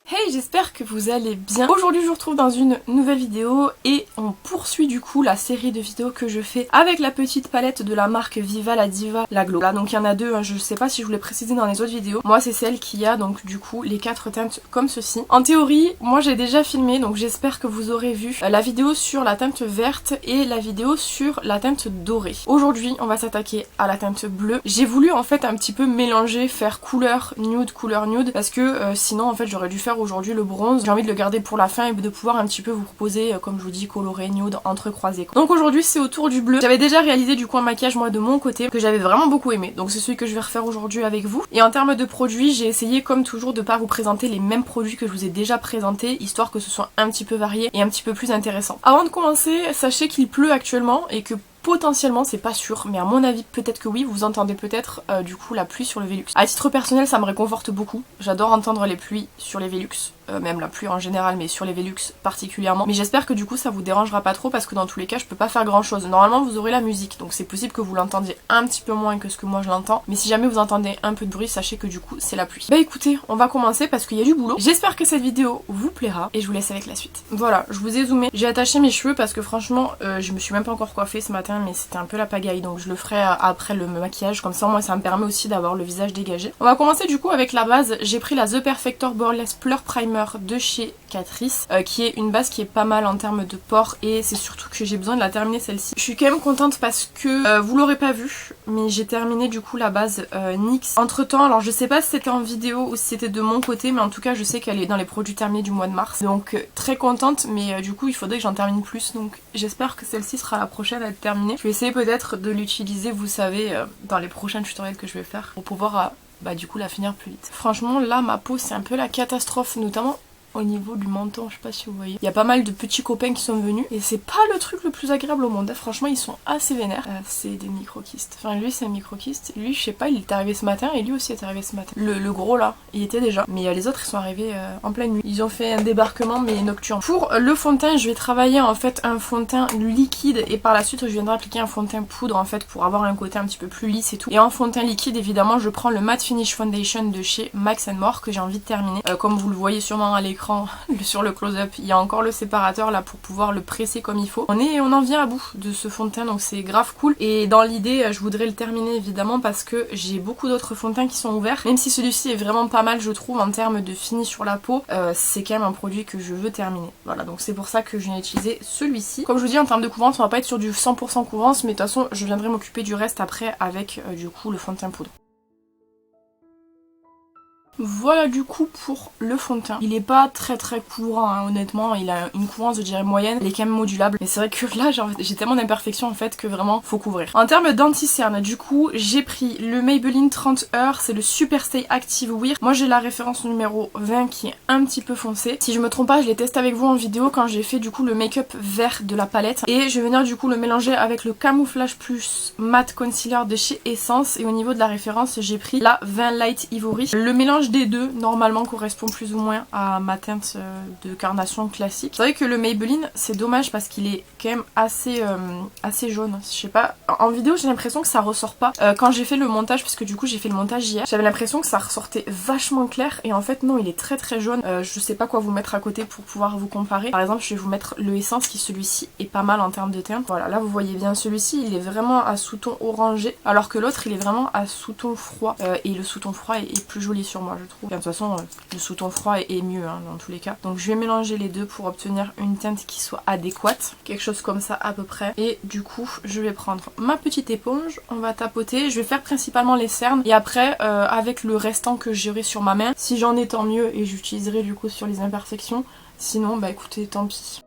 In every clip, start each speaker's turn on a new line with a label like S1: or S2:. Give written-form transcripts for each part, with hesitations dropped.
S1: Hey, j'espère que vous allez bien. Aujourd'hui je vous retrouve dans une nouvelle vidéo et on poursuit du coup la série de vidéos que je fais avec la petite palette de la marque Viva la Diva la Glow. Là donc il y en a deux, hein, je sais pas si je vous l'ai précisé dans les autres vidéos. Moi c'est celle qui a donc du coup les 4 teintes comme ceci. En théorie, moi j'ai déjà filmé donc j'espère que vous aurez vu la vidéo sur la teinte verte et la vidéo sur la teinte dorée. Aujourd'hui on va s'attaquer à la teinte bleue. J'ai voulu en fait un petit peu mélanger, faire couleur nude parce que sinon en fait j'aurais dû faire aujourd'hui le bronze. J'ai envie de le garder pour la fin et de pouvoir un petit peu vous proposer, comme je vous dis, coloré, nude, entrecroisé. Donc aujourd'hui c'est au tour du bleu. J'avais déjà réalisé du coup un maquillage moi de mon côté que j'avais vraiment beaucoup aimé. Donc c'est celui que je vais refaire aujourd'hui avec vous. Et en termes de produits, j'ai essayé comme toujours de pas vous présenter les mêmes produits que je vous ai déjà présentés, histoire que ce soit un petit peu varié et un petit peu plus intéressant. Avant de commencer, sachez qu'il pleut actuellement et que potentiellement, c'est pas sûr, mais à mon avis peut-être que oui, vous entendez peut-être du coup la pluie sur le Velux. À titre personnel, ça me réconforte beaucoup. J'adore entendre les pluies sur les Velux, même la pluie en général, mais sur les Velux particulièrement. Mais j'espère que du coup ça vous dérangera pas trop parce que dans tous les cas, je peux pas faire grand chose. Normalement, vous aurez la musique, donc c'est possible que vous l'entendiez un petit peu moins que ce que moi je l'entends. Mais si jamais vous entendez un peu de bruit, sachez que du coup c'est la pluie. Bah écoutez, on va commencer parce qu'il y a du boulot. J'espère que cette vidéo vous plaira et je vous laisse avec la suite. Voilà, je vous ai zoomé. J'ai attaché mes cheveux parce que franchement, je me suis même pas encore coiffée ce matin, mais c'était un peu la pagaille, donc je le ferai après le maquillage, comme ça moi ça me permet aussi d'avoir le visage dégagé. On va commencer du coup avec la base. J'ai pris la The Perfector Boreless Blur Primer de chez Catrice, qui est une base qui est pas mal en termes de pores, et c'est surtout que j'ai besoin de la terminer celle-ci. Je suis quand même contente parce que vous l'aurez pas vu, mais j'ai terminé du coup la base NYX entre temps. Alors je sais pas si c'était en vidéo ou si c'était de mon côté, mais en tout cas je sais qu'elle est dans les produits terminés du mois de mars, donc très contente. Mais du coup il faudrait que j'en termine plus, donc j'espère que celle-ci sera la prochaine à être terminée. Je vais essayer peut-être de l'utiliser, vous savez, dans les prochains tutoriels que je vais faire pour pouvoir du coup la finir plus vite. Franchement là ma peau c'est un peu la catastrophe, notamment au niveau du menton, je sais pas si vous voyez. Il y a pas mal de petits copains qui sont venus et c'est pas le truc le plus agréable au monde. Franchement ils sont assez vénères. C'est des microkystes. Enfin lui c'est un microkyste. Lui je sais pas, il est arrivé ce matin et lui aussi est arrivé ce matin. Le gros là, il était déjà. Mais les autres ils sont arrivés en pleine nuit. Ils ont fait un débarquement mais nocturne. Pour le fond de teint je vais travailler en fait un fond de teint liquide et par la suite je viendrai appliquer un fond de teint poudre en fait pour avoir un côté un petit peu plus lisse et tout. Et en fond de teint liquide évidemment je prends le Matte Finish Foundation de chez Max More que j'ai envie de terminer. Comme vous le voyez sûrement à l'écran sur le close-up, il y a encore le séparateur là pour pouvoir le presser comme il faut. On en vient à bout de ce fond de teint, donc c'est grave cool. Et dans l'idée, je voudrais le terminer évidemment parce que j'ai beaucoup d'autres fonds de teint qui sont ouverts. Même si celui-ci est vraiment pas mal je trouve en termes de fini sur la peau, c'est quand même un produit que je veux terminer. Voilà, donc c'est pour ça que je viens utiliser celui-ci. Comme je vous dis, en termes de couvrance, on va pas être sur du 100% couvrance, mais de toute façon je viendrai m'occuper du reste après avec du coup le fond de teint poudre. Voilà du coup pour le fond de teint. Il est pas très couvrant hein, honnêtement, il a une couvrance je dirais moyenne, il est quand même modulable. Mais c'est vrai que là j'ai tellement d'imperfections en fait que vraiment faut couvrir. En termes d'anti-cerne du coup j'ai pris le Maybelline 30 Heures, c'est le Super Stay Active Wear. Moi j'ai la référence numéro 20 qui est un petit peu foncée. Si je me trompe pas je l'ai testé avec vous en vidéo quand j'ai fait du coup le make-up vert de la palette. Et je vais venir du coup le mélanger avec le Camouflage Plus Matte Concealer de chez Essence. Et au niveau de la référence j'ai pris la 20 Light Ivory. Le mélange des deux normalement correspond plus ou moins à ma teinte de carnation classique. C'est vrai que le Maybelline c'est dommage parce qu'il est quand même assez jaune. Je sais pas, en vidéo j'ai l'impression que ça ressort pas. Quand j'ai fait le montage, parce que du coup j'ai fait le montage hier, j'avais l'impression que ça ressortait vachement clair et en fait non, il est très jaune. Je sais pas quoi vous mettre à côté pour pouvoir vous comparer. Par exemple je vais vous mettre le Essence qui celui-ci est pas mal en termes de teinte. Voilà, là vous voyez bien celui-ci il est vraiment à sous-ton orangé alors que l'autre il est vraiment à sous-ton froid et le sous-ton froid est plus joli sur moi je trouve. De toute façon le sous-ton froid est mieux hein, dans tous les cas. Donc je vais mélanger les deux pour obtenir une teinte qui soit adéquate. Quelque chose comme ça à peu près. Et du coup je vais prendre ma petite éponge, on va tapoter. Je vais faire principalement les cernes et après avec le restant que j'aurai sur ma main, si j'en ai tant mieux et j'utiliserai du coup sur les imperfections. Sinon bah écoutez tant pis.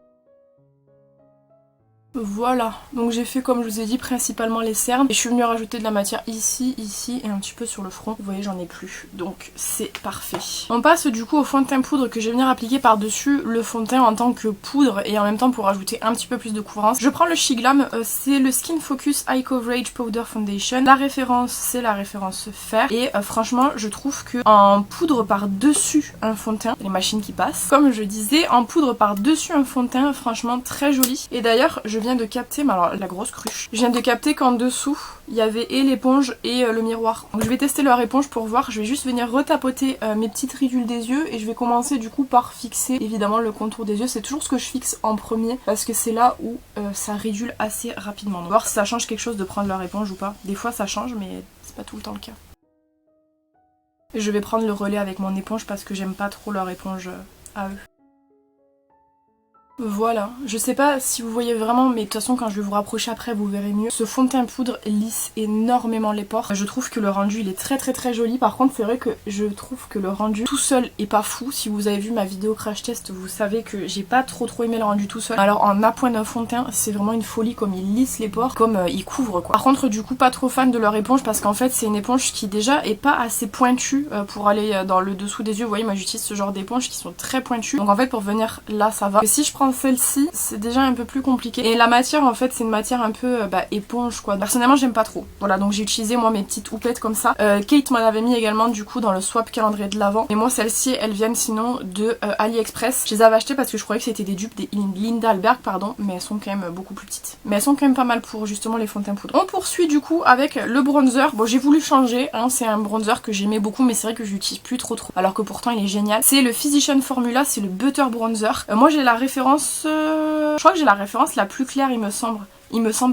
S1: Voilà, donc j'ai fait comme je vous ai dit principalement les cernes et je suis venue rajouter de la matière ici et un petit peu sur le front. Vous voyez j'en ai plus, donc c'est parfait. On passe du coup au fond de teint poudre que je vais venir appliquer par dessus le fond de teint en tant que poudre et en même temps pour rajouter un petit peu plus de couvrance. Je prends le Shiglam, c'est le Skin Focus Eye Coverage Powder Foundation. La référence c'est la référence fer et franchement je trouve que en poudre par dessus un fond de teint, les machines qui passent, comme je disais en poudre par dessus un fond de teint franchement très joli. Et d'ailleurs je je viens de capter, mais alors la grosse cruche, je viens de capter qu'en dessous il y avait et l'éponge et le miroir. Donc je vais tester leur éponge pour voir, je vais juste venir retapoter mes petites ridules des yeux et je vais commencer du coup par fixer évidemment le contour des yeux. C'est toujours ce que je fixe en premier parce que c'est là où ça ridule assez rapidement. On va voir si ça change quelque chose de prendre leur éponge ou pas. Des fois ça change mais c'est pas tout le temps le cas. Je vais prendre le relais avec mon éponge parce que j'aime pas trop leur éponge à eux. Voilà, je sais pas si vous voyez vraiment, mais de toute façon quand je vais vous rapprocher après vous verrez mieux. Ce fond de teint poudre lisse énormément les pores. Je trouve que le rendu il est très joli. Par contre c'est vrai que je trouve que le rendu tout seul est pas fou. Si vous avez vu ma vidéo crash test, vous savez que j'ai pas trop aimé le rendu tout seul. Alors en appoint d'un fond de teint c'est vraiment une folie comme il lisse les pores, comme il couvre quoi. Par contre du coup pas trop fan de leur éponge parce qu'en fait c'est une éponge qui déjà est pas assez pointue pour aller dans le dessous des yeux. Vous voyez moi j'utilise ce genre d'éponge qui sont très pointues. Donc en fait pour venir là ça va. Et si je prends celle-ci c'est déjà un peu plus compliqué et la matière en fait c'est une matière un peu éponge quoi. Personnellement j'aime pas trop. Voilà donc j'ai utilisé moi mes petites houpplettes comme ça. Kate m'en avait mis également du coup dans le swap calendrier de l'avant et moi celles-ci elles viennent sinon de AliExpress. Je les avais achetées parce que je croyais que c'était des dupes des Linda Alberg pardon, mais elles sont quand même beaucoup plus petites. Mais elles sont quand même pas mal pour justement les fonds de teint poudre. On poursuit du coup avec le bronzer. Bon j'ai voulu changer, hein, c'est un bronzer que j'aimais beaucoup mais c'est vrai que je l'utilise plus trop alors que pourtant il est génial. C'est le Physician Formula, c'est le Butter Bronzer. Moi j'ai la référence je crois que j'ai la référence la plus claire il me semble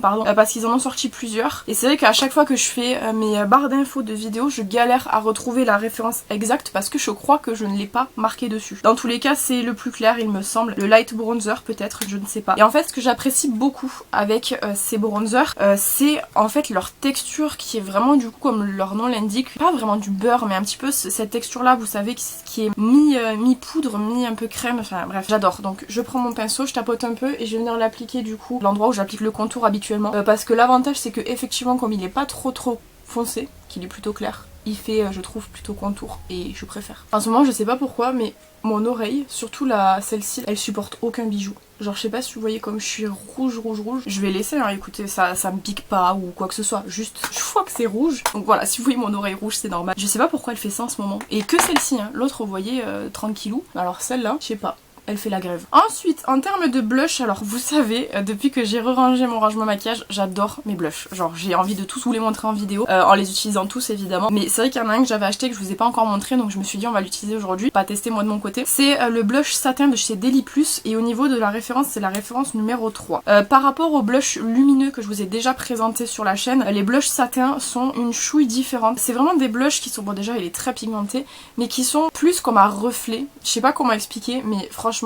S1: pardon, parce qu'ils en ont sorti plusieurs et c'est vrai qu'à chaque fois que je fais mes barres d'infos de vidéos je galère à retrouver la référence exacte parce que je crois que je ne l'ai pas marqué dessus. Dans tous les cas c'est le plus clair il me semble, le light bronzer peut-être, je ne sais pas. Et en fait ce que j'apprécie beaucoup avec ces bronzers c'est en fait leur texture qui est vraiment du coup comme leur nom l'indique, pas vraiment du beurre mais un petit peu cette texture là vous savez qui est mi poudre, mi un peu crème, enfin bref j'adore. Donc je prends mon pinceau, je tapote un peu et je vais venir l'appliquer du coup l'endroit où j'applique le contour habituellement parce que l'avantage c'est que effectivement comme il est pas trop foncé, qu'il est plutôt clair, il fait je trouve plutôt contour et je préfère. En ce moment je sais pas pourquoi mais mon oreille, surtout celle-ci, elle supporte aucun bijou. Genre je sais pas si vous voyez comme je suis rouge. Je vais laisser hein, écoutez ça me pique pas ou quoi que ce soit, juste je vois que c'est rouge. Donc voilà, si vous voyez mon oreille rouge c'est normal. Je sais pas pourquoi elle fait ça en ce moment. Et que celle-ci, hein. L'autre vous voyez tranquillou. Alors celle-là, je sais pas. Elle fait la grève. Ensuite, en termes de blush, alors vous savez, depuis que j'ai rangé mon rangement maquillage, j'adore mes blushs. Genre j'ai envie de tous vous les montrer en vidéo, en les utilisant tous évidemment. Mais c'est vrai qu'il y en a un que j'avais acheté que je vous ai pas encore montré, donc je me suis dit on va l'utiliser aujourd'hui, pas tester moi de mon côté. C'est le blush satin de chez Deli Plus et au niveau de la référence, c'est la référence numéro 3. Par rapport aux blushs lumineux que je vous ai déjà présenté sur la chaîne, les blushs satins sont une chouille différente. C'est vraiment des blushs qui sont, bon déjà il est très pigmenté, mais qui sont plus comme à reflet. Je sais pas comment expliquer, mais franchement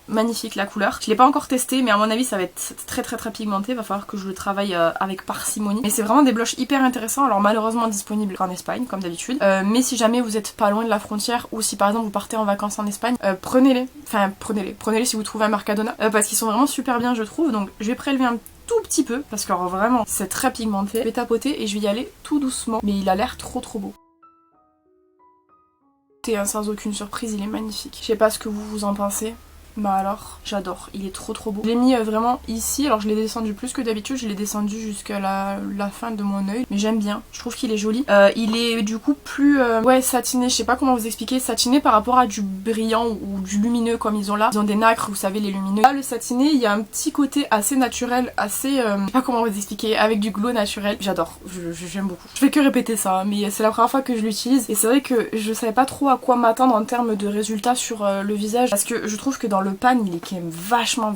S1: magnifique la couleur. Je l'ai pas encore testé mais à mon avis ça va être très pigmenté, va falloir que je le travaille avec parcimonie. Mais c'est vraiment des blushs hyper intéressants, alors malheureusement disponibles qu'en Espagne comme d'habitude. Mais si jamais vous êtes pas loin de la frontière ou si par exemple vous partez en vacances en Espagne, prenez-les si vous trouvez un Mercadona parce qu'ils sont vraiment super bien je trouve. Donc je vais prélever un tout petit peu parce que alors, vraiment c'est très pigmenté. Je vais tapoter et je vais y aller tout doucement mais il a l'air trop beau. Sans aucune surprise il est magnifique. Je sais pas ce que vous en pensez. Bah alors, j'adore, il est trop beau. Je l'ai mis vraiment ici, alors je l'ai descendu plus que d'habitude, je l'ai descendu jusqu'à la fin de mon œil, mais j'aime bien, je trouve qu'il est joli. Il est du coup plus satiné, je sais pas comment vous expliquer, satiné par rapport à du brillant ou du lumineux comme ils ont là. Ils ont des nacres, vous savez, les lumineux. Là, le satiné, il y a un petit côté assez naturel, assez, je sais pas comment vous expliquer, avec du glow naturel. J'adore, j'aime beaucoup. Je fais que répéter ça, mais c'est la première fois que je l'utilise et c'est vrai que je savais pas trop à quoi m'attendre en termes de résultats sur le visage parce que je trouve que dans le pan il est quand même vachement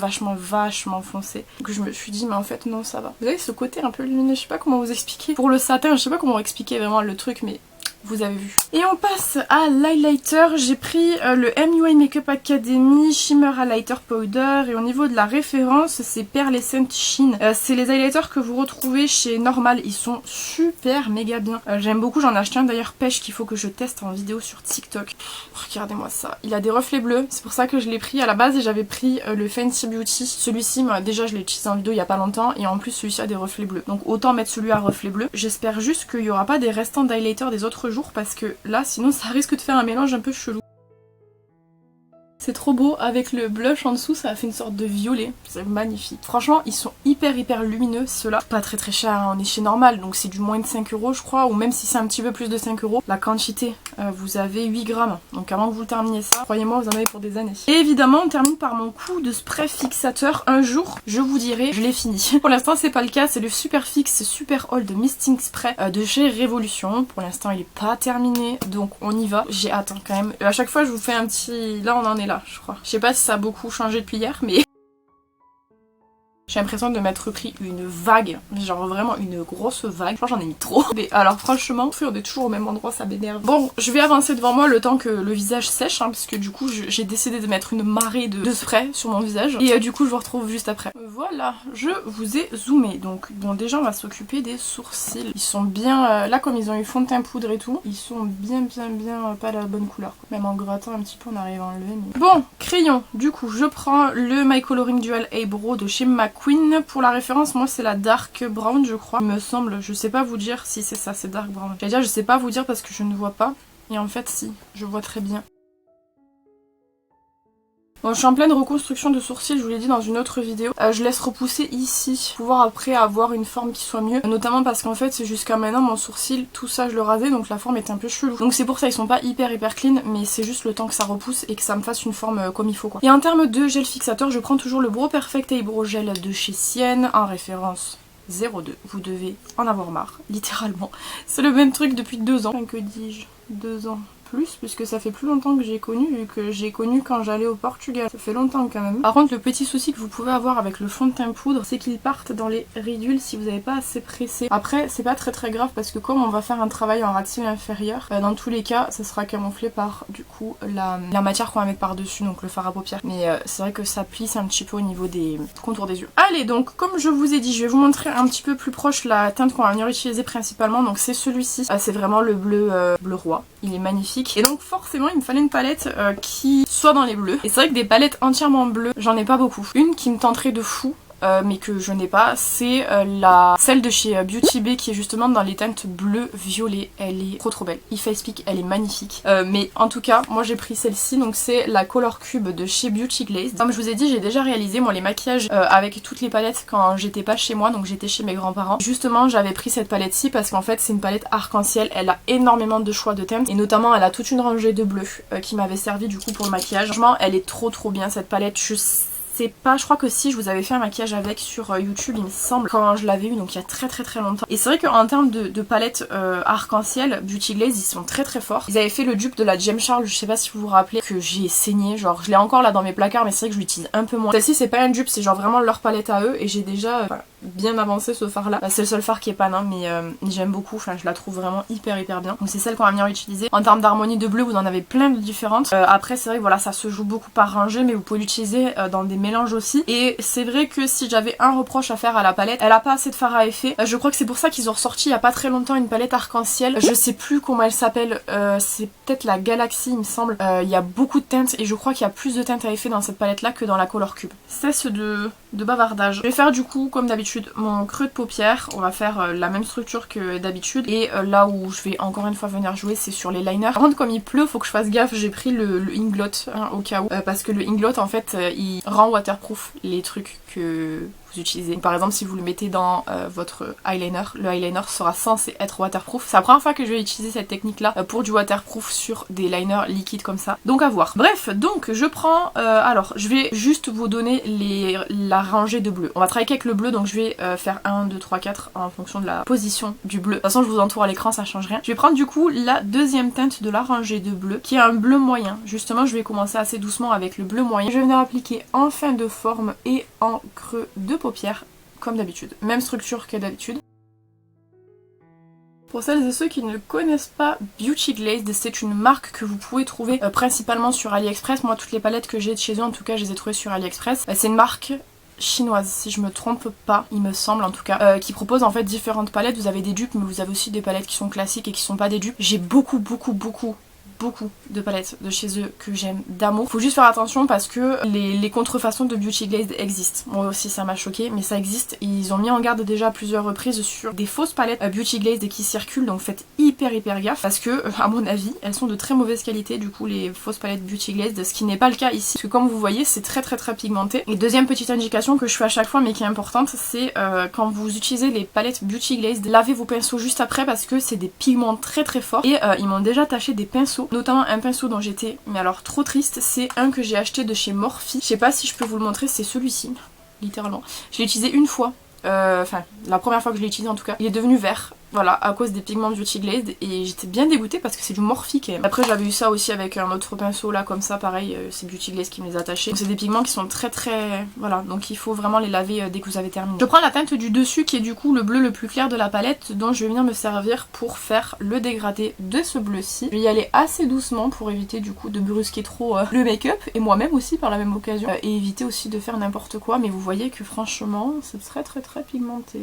S1: foncé, donc je me suis dit mais en fait non ça va. Vous avez ce côté un peu lumineux, je sais pas comment vous expliquer. Pour le satin je sais pas comment expliquer vraiment le truc mais vous avez vu. Et on passe à l'highlighter. J'ai pris le MUA Makeup Academy Shimmer Highlighter Powder et au niveau de la référence c'est Pearlescent Sheen. C'est les highlighters que vous retrouvez chez Normal, ils sont super méga bien. J'aime beaucoup, j'en ai acheté un d'ailleurs pêche qu'il faut que je teste en vidéo sur TikTok. Regardez-moi ça, il a des reflets bleus, c'est pour ça que je l'ai pris. À la base j'avais pris le Fenty Beauty, celui-ci déjà je l'ai utilisé en vidéo il y a pas longtemps et en plus celui-ci a des reflets bleus. Donc autant mettre celui à reflets bleus. J'espère juste qu'il n'y aura pas des restants d'highlighter des autres jours parce que là sinon ça risque de faire un mélange un peu chelou. C'est trop beau, avec le blush en dessous ça a fait une sorte de violet, c'est magnifique. Franchement ils sont hyper lumineux ceux-là, pas très cher, hein. On est chez Normal donc c'est du moins de 5 € je crois, ou même si c'est un petit peu plus de 5 €, la quantité vous avez 8 grammes. Donc avant que vous le terminiez ça, croyez-moi, vous en avez pour des années. Et évidemment, on termine par mon coup de spray fixateur. Un jour, je vous dirai, je l'ai fini. Pour l'instant, c'est pas le cas. C'est le Super Fix Super Old Misting Spray de chez Révolution. Pour l'instant, il est pas terminé. Donc on y va. J'ai hâte hein, quand même. À chaque fois, je vous fais un petit... Là, on en est là, je crois. Je sais pas si ça a beaucoup changé depuis hier, mais... J'ai l'impression de m'être pris une vague, genre vraiment une grosse vague. Je pense que j'en ai mis trop. Mais alors franchement, on est toujours au même endroit, ça m'énerve. Bon, je vais avancer devant moi le temps que le visage sèche, hein, parce que du coup j'ai décidé de mettre une marée de spray sur mon visage. Et du coup je vous retrouve juste après. Voilà, je vous ai zoomé. Donc bon, déjà on va s'occuper des sourcils. Ils sont bien, là comme ils ont eu fond de teint poudre et tout, ils sont bien pas la bonne couleur. Même en grattant un petit peu on arrive à enlever. Mais... Bon, crayon, du coup je prends le My Coloring Dual Eyebrow de chez MAC Queen. Pour la référence, moi c'est la Dark Brown je crois. Il me semble, je sais pas vous dire si c'est ça, c'est Dark Brown. J'allais dire je sais pas vous dire parce que je ne vois pas. Et en fait si, je vois très bien. Bon, je suis en pleine reconstruction de sourcils, je vous l'ai dit dans une autre vidéo. Je laisse repousser ici, pour pouvoir après avoir une forme qui soit mieux. Notamment parce qu'en fait, c'est jusqu'à maintenant mon sourcil, tout ça je le rasais, donc la forme est un peu chelou. Donc c'est pour ça, ils sont pas hyper clean, mais c'est juste le temps que ça repousse et que ça me fasse une forme comme il faut quoi. Et en termes de gel fixateur, je prends toujours le Brow Perfect Eyebrow Gel de chez Sienne, en référence 02. Vous devez en avoir marre, littéralement. C'est le même truc depuis 2 ans. Enfin, que dis-je, 2 ans plus, puisque ça fait plus longtemps que j'ai connu, vu que j'ai connu quand j'allais au Portugal. Ça fait longtemps quand même. Par contre, le petit souci que vous pouvez avoir avec le fond de teint poudre, c'est qu'ils partent dans les ridules si vous n'avez pas assez pressé. Après, c'est pas très grave parce que comme on va faire un travail en ras de cils inférieur, dans tous les cas, ça sera camouflé par du coup la matière qu'on va mettre par-dessus, donc le fard à paupières. Mais c'est vrai que ça plisse un petit peu au niveau des contours des yeux. Allez, donc comme je vous ai dit, je vais vous montrer un petit peu plus proche la teinte qu'on va venir utiliser principalement. Donc c'est celui-ci. C'est vraiment le bleu roi. Il est magnifique. Et donc forcément il me fallait une palette qui soit dans les bleus. Et c'est vrai que des palettes entièrement bleues, j'en ai pas beaucoup. Une qui me tenterait de fou, mais que je n'ai pas, c'est celle de chez Beauty Bay qui est justement dans les teintes bleu violet. Elle est trop belle. If I Speak, elle est magnifique. Mais en tout cas, moi j'ai pris celle-ci, donc c'est la Color Cube de chez Beauty Glazed. Comme je vous ai dit, j'ai déjà réalisé moi les maquillages avec toutes les palettes quand j'étais pas chez moi, donc j'étais chez mes grands-parents. Justement, j'avais pris cette palette-ci parce qu'en fait c'est une palette arc-en-ciel. Elle a énormément de choix de teintes et notamment elle a toute une rangée de bleu qui m'avait servi du coup pour le maquillage. Franchement, elle est trop bien cette palette. C'est pas, je crois que si je vous avais fait un maquillage avec sur YouTube il me semble, quand je l'avais eu, donc il y a très longtemps. Et c'est vrai qu'en termes de palette arc-en-ciel, Beauty Glaze ils sont très forts. Ils avaient fait le dupe de la Gem Charles, je sais pas si vous vous rappelez, que j'ai saigné, genre je l'ai encore là dans mes placards mais c'est vrai que je l'utilise un peu moins. Celle-ci c'est pas un dupe, c'est genre vraiment leur palette à eux et j'ai déjà bien avancé ce fard là. C'est le seul fard qui est pas nain mais j'aime beaucoup, enfin je la trouve vraiment hyper bien. Donc c'est celle qu'on va venir utiliser. En termes d'harmonie de bleu vous en avez plein de différentes. Après c'est vrai que voilà ça se joue beaucoup par rangée mais vous pouvez l'utiliser dans des mélange aussi. Et c'est vrai que si j'avais un reproche à faire à la palette, elle a pas assez de fard à effet. Je crois que c'est pour ça qu'ils ont ressorti il y a pas très longtemps une palette arc-en-ciel. Je sais plus comment elle s'appelle. C'est peut-être la Galaxy il me semble. Il y a beaucoup de teintes et je crois qu'il y a plus de teintes à effet dans cette palette là que dans la Color Cube. Cesse de bavardage. Je vais faire du coup comme d'habitude mon creux de paupière. On va faire la même structure que d'habitude. Et là où je vais encore une fois venir jouer c'est sur les liners. Par contre comme il pleut faut que je fasse gaffe. J'ai pris le Inglot hein, au cas où. Parce que le Inglot en fait il rend waterproof les trucs que vous utilisez. Donc, par exemple si vous le mettez dans votre eyeliner, le eyeliner sera censé être waterproof. C'est la première fois que je vais utiliser cette technique là pour du waterproof sur des liners liquides comme ça. Donc à voir. Bref, donc je prends alors je vais juste vous donner la rangée de bleu. On va travailler avec le bleu donc je vais faire 1, 2, 3, 4 en fonction de la position du bleu. De toute façon je vous entoure à l'écran, ça change rien. Je vais prendre du coup la deuxième teinte de la rangée de bleu qui est un bleu moyen. Justement je vais commencer assez doucement avec le bleu moyen. Je vais venir appliquer en fin de forme et en creux de paupières comme d'habitude. Même structure que d'habitude. Pour celles et ceux qui ne connaissent pas Beauty Glazed, c'est une marque que vous pouvez trouver principalement sur AliExpress. Moi toutes les palettes que j'ai de chez eux en tout cas je les ai trouvées sur AliExpress. C'est une marque chinoise si je me trompe pas, il me semble en tout cas, qui propose en fait différentes palettes. Vous avez des dupes mais vous avez aussi des palettes qui sont classiques et qui sont pas des dupes. J'ai beaucoup beaucoup de palettes de chez eux que j'aime d'amour. Faut juste faire attention parce que les contrefaçons de Beauty Glazed existent. Moi aussi ça m'a choqué, mais ça existe. Ils ont mis en garde déjà à plusieurs reprises sur des fausses palettes Beauty Glazed qui circulent, donc faites hyper gaffe parce que à mon avis elles sont de très mauvaise qualité du coup les fausses palettes Beauty Glazed, ce qui n'est pas le cas ici parce que comme vous voyez c'est très pigmenté. Et deuxième petite indication que je fais à chaque fois mais qui est importante, c'est quand vous utilisez les palettes Beauty Glazed, lavez vos pinceaux juste après parce que c'est des pigments très forts et ils m'ont déjà taché des pinceaux, notamment un pinceau dont j'étais mais alors trop triste, c'est un que j'ai acheté de chez Morphe. Je sais pas si je peux vous le montrer, c'est celui-ci littéralement. Je l'ai utilisé une fois, enfin la première fois que je l'ai utilisé en tout cas, il est devenu vert. Voilà, à cause des pigments Beauty Glazed et j'étais bien dégoûtée parce que c'est du Morphe quand même. Après j'avais eu ça aussi avec un autre pinceau là comme ça, pareil, c'est Beauty Glazed qui me les a attachés. Donc c'est des pigments qui sont très voilà, donc il faut vraiment les laver dès que vous avez terminé. Je prends la teinte du dessus qui est du coup le bleu le plus clair de la palette dont je vais venir me servir pour faire le dégradé de ce bleu-ci. Je vais y aller assez doucement pour éviter du coup de brusquer trop le make-up et moi-même aussi par la même occasion et éviter aussi de faire n'importe quoi, mais vous voyez que franchement c'est très pigmenté.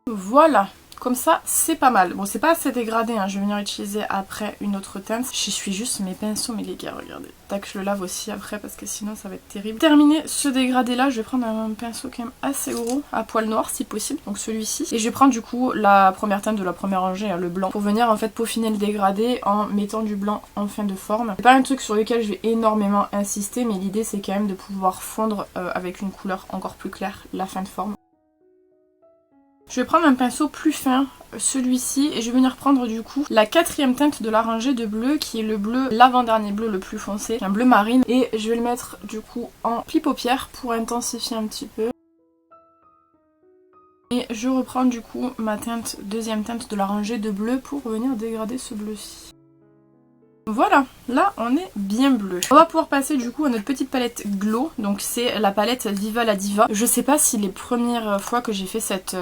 S1: Voilà, comme ça c'est pas mal. Bon c'est pas assez dégradé, hein. Je vais venir utiliser après une autre teinte. J'essuie juste mes pinceaux mais les gars regardez. Tac, je le lave aussi après parce que sinon ça va être terrible. Terminé ce dégradé là, je vais prendre un pinceau quand même assez gros à poil noir si possible, donc celui-ci. Et je vais prendre du coup la première teinte de la première rangée, hein, le blanc, pour venir en fait peaufiner le dégradé en mettant du blanc en fin de forme. C'est pas un truc sur lequel je vais énormément insister mais l'idée c'est quand même de pouvoir fondre avec une couleur encore plus claire la fin de forme. Je vais prendre un pinceau plus fin, celui-ci, et je vais venir prendre du coup la quatrième teinte de la rangée de bleu qui est le bleu, l'avant-dernier bleu le plus foncé, un bleu marine, et je vais le mettre du coup en pli paupière pour intensifier un petit peu. Et je reprends du coup ma teinte, deuxième teinte de la rangée de bleu pour venir dégrader ce bleu-ci. Voilà, là on est bien bleu. On va pouvoir passer du coup à notre petite palette Glow, donc c'est la palette Viva la Diva. Je sais pas si les premières fois que j'ai fait cette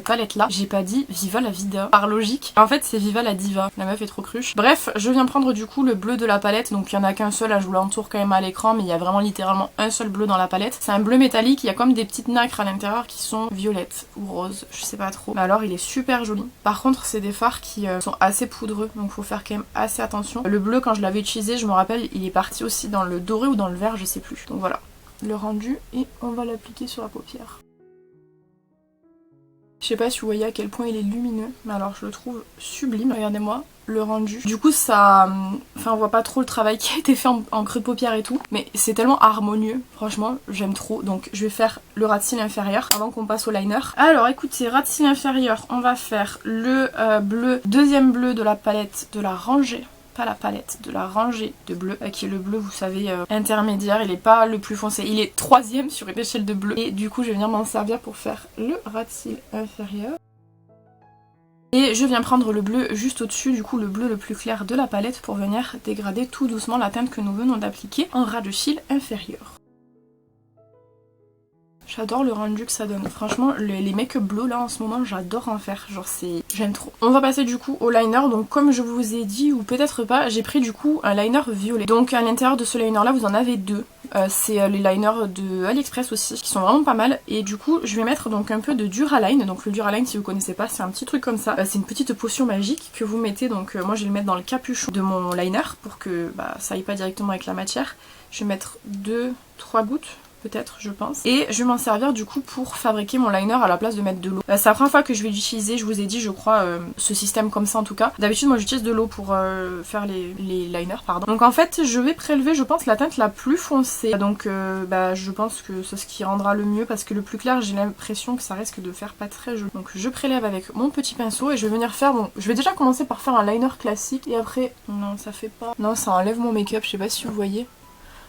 S1: palette là, j'ai pas dit Viva la Vida, par logique. En fait c'est Viva la Diva, la meuf est trop cruche. Bref, je viens prendre du coup le bleu de la palette, donc il y en a qu'un seul, là je vous l'entoure quand même à l'écran, mais il y a vraiment littéralement un seul bleu dans la palette. C'est un bleu métallique, il y a comme des petites nacres à l'intérieur qui sont violettes ou roses, je sais pas trop. Mais alors il est super joli. Par contre c'est des fards qui sont assez poudreux, donc faut faire quand même assez attention. Le bleu quand je l'avais utilisé, je me rappelle, il est parti aussi dans le doré ou dans le vert, je sais plus. Donc voilà, le rendu et on va l'appliquer sur la paupière. Je sais pas si vous voyez à quel point il est lumineux, mais alors je le trouve sublime. Regardez-moi le rendu. Du coup ça... Enfin on voit pas trop le travail qui a été fait en creux de paupière et tout, mais c'est tellement harmonieux, franchement j'aime trop. Donc je vais faire le ras de cils inférieur avant qu'on passe au liner. Alors écoutez, ras de cils inférieur, on va faire le bleu, deuxième bleu de la palette de la rangée. Pas la palette, de la rangée de bleu, qui est le bleu vous savez intermédiaire, il est pas le plus foncé, il est troisième sur une échelle de bleu. Et du coup je vais venir m'en servir pour faire le ras de cils inférieur. Et je viens prendre le bleu juste au-dessus, du coup le bleu le plus clair de la palette pour venir dégrader tout doucement la teinte que nous venons d'appliquer en ras de cils inférieur. J'adore le rendu que ça donne. Franchement, les make-up bleus là en ce moment, j'adore en faire. Genre c'est... J'aime trop. On va passer du coup au liner. Donc comme je vous ai dit, ou peut-être pas, j'ai pris du coup un liner violet. Donc à l'intérieur de ce liner là, vous en avez deux. C'est les liners de AliExpress aussi, qui sont vraiment pas mal. Et du coup, je vais mettre donc un peu de Duraline. Donc le Duraline, si vous connaissez pas, c'est un petit truc comme ça. C'est une petite potion magique que vous mettez. Donc moi je vais le mettre dans le capuchon de mon liner pour que ça aille pas directement avec la matière. Je vais mettre 2-3 gouttes. Peut-être je pense, et je vais m'en servir du coup pour fabriquer mon liner à la place de mettre de l'eau. C'est la première fois que je vais l'utiliser, je vous ai dit je crois ce système comme ça en tout cas. D'habitude moi j'utilise de l'eau pour faire les liners pardon. Donc en fait je vais prélever je pense la teinte la plus foncée, donc je pense que c'est ce qui rendra le mieux parce que le plus clair j'ai l'impression que ça risque de faire pas très joli. Donc je prélève avec mon petit pinceau et je vais venir faire je vais déjà commencer par faire un liner classique et après non ça fait pas, non ça enlève mon make-up, je sais pas si vous voyez.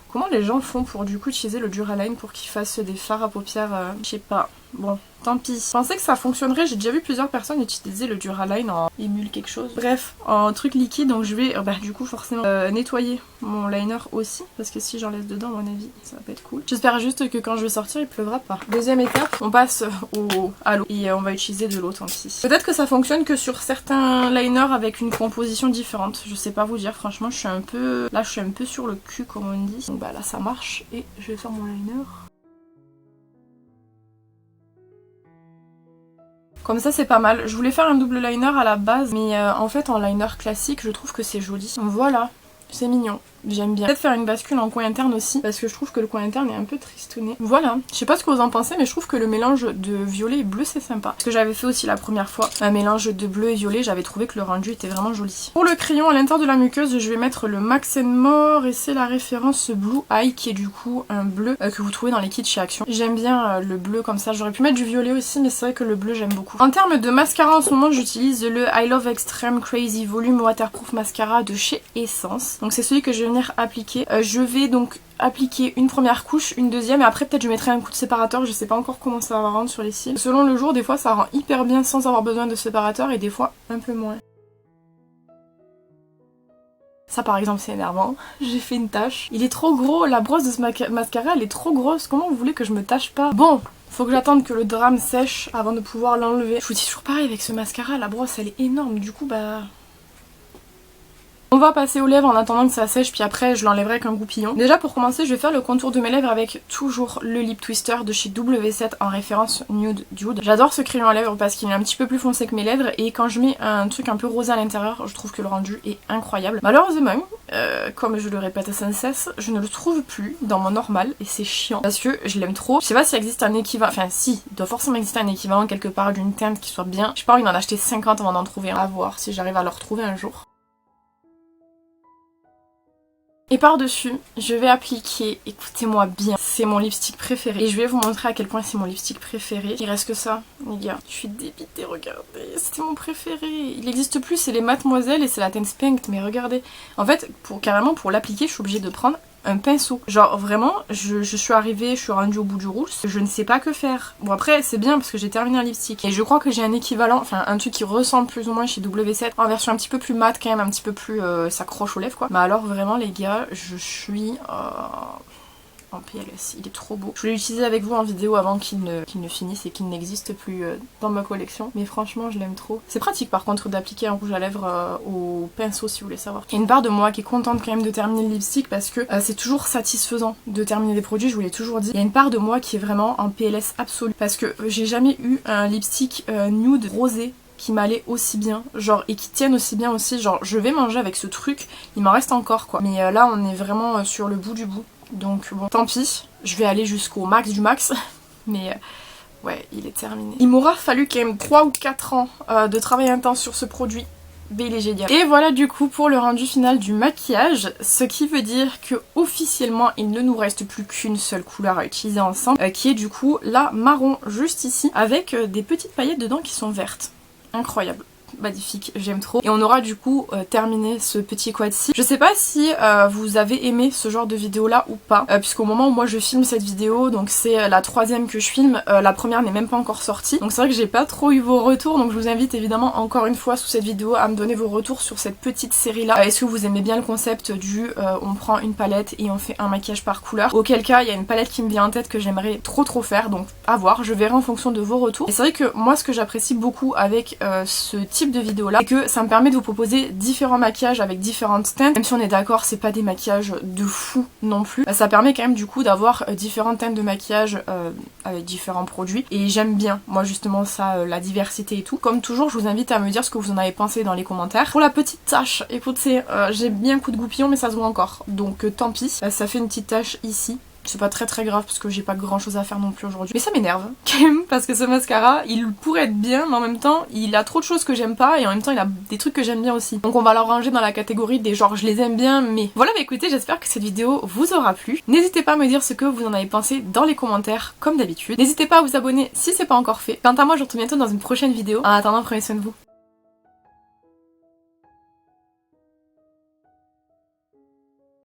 S1: Comment les gens font pour du coup utiliser le Duraline pour qu'ils fassent des fards à paupières, je sais pas. Bon, tant pis. Je pensais que ça fonctionnerait, j'ai déjà vu plusieurs personnes utiliser le Duraline en émule quelque chose. Bref, en truc liquide, donc je vais du coup forcément nettoyer mon liner aussi, parce que si j'en laisse dedans, à mon avis, ça va pas être cool. J'espère juste que quand je vais sortir, il pleuvra pas. Deuxième étape, on passe à l'eau et on va utiliser de l'eau, tant pis. Peut-être que ça fonctionne que sur certains liners avec une composition différente, je sais pas vous dire, franchement, je suis un peu sur le cul comme on dit. Donc là ça marche et je vais faire mon liner. Comme ça c'est pas mal. Je voulais faire un double liner à la base, mais en fait en liner classique je trouve que c'est joli. Voilà, c'est mignon. J'aime bien. Peut-être faire une bascule en coin interne aussi, parce que je trouve que le coin interne est un peu tristouné. Voilà, je sais pas ce que vous en pensez, mais je trouve que le mélange de violet et bleu c'est sympa. Parce que j'avais fait aussi la première fois un mélange de bleu et violet, j'avais trouvé que le rendu était vraiment joli. Pour le crayon à l'intérieur de la muqueuse, je vais mettre le Max More et c'est la référence Blue Eye qui est du coup un bleu que vous trouvez dans les kits chez Action. J'aime bien le bleu comme ça, j'aurais pu mettre du violet aussi, mais c'est vrai que le bleu j'aime beaucoup. En termes de mascara en ce moment, j'utilise le I Love Extreme Crazy Volume Waterproof Mascara de chez Essence. Donc c'est celui que je vais venir appliquer. Je vais donc appliquer une première couche, une deuxième et après peut-être je mettrai un coup de séparateur, je sais pas encore comment ça va rendre sur les cils. Selon le jour, des fois ça rend hyper bien sans avoir besoin de séparateur et des fois un peu moins. Ça par exemple c'est énervant, j'ai fait une tache. Il est trop gros, la brosse de ce mascara elle est trop grosse, comment vous voulez que je me tâche pas? Bon, faut que j'attende que le drame sèche avant de pouvoir l'enlever. Je vous dis toujours pareil avec ce mascara, la brosse elle est énorme, du coup bah... On va passer aux lèvres en attendant que ça sèche, puis après je l'enlèverai avec un goupillon. Déjà pour commencer je vais faire le contour de mes lèvres avec toujours le Lip Twister de chez W7 en référence Nude Dude. J'adore ce crayon à lèvres parce qu'il est un petit peu plus foncé que mes lèvres et quand je mets un truc un peu rosé à l'intérieur je trouve que le rendu est incroyable. Malheureusement, comme je le répète sans cesse, je ne le trouve plus dans mon normal et c'est chiant parce que je l'aime trop. Je sais pas s'il existe un équivalent, enfin si, il doit forcément exister un équivalent quelque part d'une teinte qui soit bien. J'ai pas envie d'en acheter 50 avant d'en trouver un. À voir si j'arrive à le retrouver un jour. Et par-dessus, je vais appliquer, écoutez-moi bien, c'est mon lipstick préféré. Et je vais vous montrer à quel point c'est mon lipstick préféré. Il reste que ça, les gars. Je suis dépitée, regardez. C'était mon préféré. Il n'existe plus, c'est les Mademoiselle et c'est la Tense Paint, mais regardez. En fait, carrément pour l'appliquer, je suis obligée de prendre un pinceau. Genre vraiment, je suis arrivée, je suis rendue au bout du rouge, je ne sais pas que faire. Bon après c'est bien parce que j'ai terminé un lipstick. Et je crois que j'ai un équivalent, enfin un truc qui ressemble plus ou moins chez W7, en version un petit peu plus mat quand même, un petit peu plus s'accroche aux lèvres quoi. Mais alors vraiment les gars, je suis... en PLS, il est trop beau. Je voulais l'utiliser avec vous en vidéo avant qu'il ne finisse et qu'il n'existe plus dans ma collection. Mais franchement, je l'aime trop. C'est pratique par contre d'appliquer un rouge à lèvres au pinceau si vous voulez savoir. Il y a une part de moi qui est contente quand même de terminer le lipstick parce que c'est toujours satisfaisant de terminer des produits, je vous l'ai toujours dit. Il y a une part de moi qui est vraiment en PLS absolu parce que j'ai jamais eu un lipstick nude rosé qui m'allait aussi bien, genre, et qui tiennent aussi bien aussi, genre, je vais manger avec ce truc, il m'en reste encore quoi. Mais là, on est vraiment sur le bout du bout. Donc bon, tant pis, je vais aller jusqu'au max du max, mais ouais, il est terminé. Il m'aura fallu quand même 3 ou 4 ans de travail intense sur ce produit, mais il est génial. Et voilà du coup pour le rendu final du maquillage, ce qui veut dire que officiellement il ne nous reste plus qu'une seule couleur à utiliser ensemble, qui est du coup la marron juste ici, avec des petites paillettes dedans qui sont vertes. Incroyable. Magnifique, j'aime trop. Et on aura du coup terminé ce petit quad-ci. Je sais pas si vous avez aimé ce genre de vidéo là ou pas, puisqu'au moment où moi je filme cette vidéo, donc c'est la 3e que je filme, la première n'est même pas encore sortie, donc c'est vrai que j'ai pas trop eu vos retours, donc je vous invite évidemment encore une fois sous cette vidéo à me donner vos retours sur cette petite série là. Est-ce que vous aimez bien le concept du on prend une palette et on fait un maquillage par couleur? Auquel cas il y a une palette qui me vient en tête que j'aimerais trop faire, donc à voir, je verrai en fonction de vos retours. Et c'est vrai que moi ce que j'apprécie beaucoup avec ce type de vidéo là, c'est que ça me permet de vous proposer différents maquillages avec différentes teintes, même si on est d'accord c'est pas des maquillages de fou non plus, ça permet quand même du coup d'avoir différentes teintes de maquillage avec différents produits et j'aime bien moi justement ça, la diversité et tout. Comme toujours je vous invite à me dire ce que vous en avez pensé dans les commentaires. Pour la petite tache, écoutez, j'ai bien un coup de goupillon mais ça se voit encore, donc tant pis, ça fait une petite tache ici. C'est pas très grave parce que j'ai pas grand chose à faire non plus aujourd'hui. Mais ça m'énerve quand même parce que ce mascara il pourrait être bien mais en même temps il a trop de choses que j'aime pas et en même temps il a des trucs que j'aime bien aussi. Donc on va le ranger dans la catégorie des genre je les aime bien mais... Voilà bah écoutez, j'espère que cette vidéo vous aura plu. N'hésitez pas à me dire ce que vous en avez pensé dans les commentaires comme d'habitude. N'hésitez pas à vous abonner si c'est pas encore fait. Quant à moi je vous retrouve bientôt dans une prochaine vidéo. En attendant prenez soin de vous.